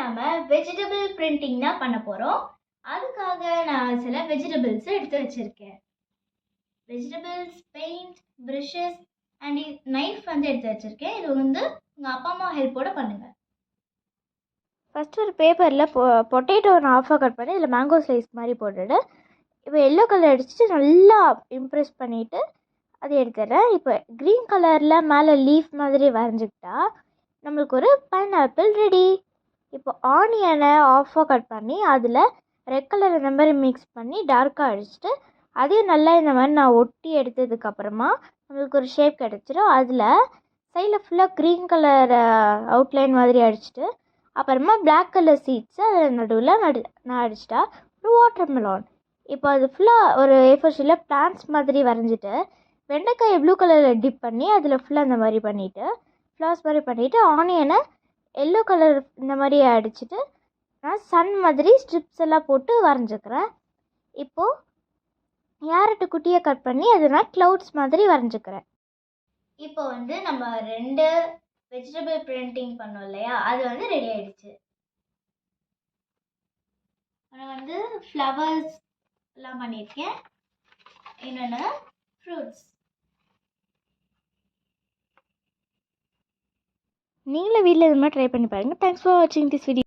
நாம vegetable printing தான் பண்ண போகிறோம். அதுக்காக நான் சில வெஜிடபிள்ஸ் எடுத்து வச்சுருக்கேன். Vegetables, paint, brushes and knife வந்து எடுத்து வச்சுருக்கேன். இது வந்து உங்கள் அப்பா அம்மா ஹெல்ப்போடு பண்ணுங்கள். ஃபஸ்ட்டு ஒரு பேப்பரில் பொட்டேட்டோ நான் ஆஃபாக கட் பண்ணி இதில் மேங்கோ ஸ்லைஸ் மாதிரி போட்டுட்டு இப்போ எல்லோ கலர் அடிச்சுட்டு நல்லா இம்ப்ரெஸ் பண்ணிவிட்டு அதை எடுத்துடுறேன். இப்போ க்ரீன் கலரில் மேலே லீஃப் மாதிரி வரைஞ்சிக்கிட்டா நம்மளுக்கு ஒரு பைனாப்பிள் ரெடி. இப்போ ஆனியனை ஆஃபாக கட் பண்ணி அதில் ரெட் கலர் இந்த மாதிரி மிக்ஸ் பண்ணி டார்க்காக அடிச்சுட்டு அதையும் நல்லா இந்த மாதிரி நான் ஒட்டி எடுத்ததுக்கப்புறமா நம்மளுக்கு ஒரு ஷேப் கிடச்சிரும். அதில் சைடில் ஃபுல்லாக க்ரீன் கலர் அவுட்லைன் மாதிரி அடிச்சுட்டு அப்புறமா பிளாக் கலர் சீட்ஸை அதில் நடுவில் நான் அடிச்சிட்டா ஒரு வாட்டர் மெலான். இப்போ அது ஃபுல்லாக ஒரு A4 ஷீட்டில் பிளான்ட்ஸ் மாதிரி வரைஞ்சிட்டு வெண்டைக்காயை ப்ளூ கலரில் டிப் பண்ணி அதில் ஃபுல்லாக இந்த மாதிரி பண்ணிவிட்டு ஃப்ளவர்ஸ் மாதிரி பண்ணிவிட்டு ஆனியனை எல்லோ கலர் இந்த மாதிரி அடிச்சுட்டு நான் சன் மாதிரி ஸ்ட்ரிப்ஸ் எல்லாம் போட்டு வரைஞ்சிக்கிறேன். இப்போது கேரட்டு குட்டியை கட் பண்ணி அதை நான் க்ளவுட்ஸ் மாதிரி வரைஞ்சிக்கிறேன். இப்போ வந்து நம்ம 2 வெஜிடபிள் பிரிண்டிங் பண்ணோம் இல்லையா, அது வந்து ரெடி ஆயிடுச்சு. நான் வந்து ஃப்ளவர்ஸ் எல்லாம் பண்ணியிருக்கேன். இன்னொன்று ஃப்ரூட்ஸ். நீங்களும் வீட்டில் இது மாதிரி ட்ரை பண்ணி பாருங்கள். தேங்க்ஸ் ஃபார் வாட்சிங் திஸ் வீடியோ.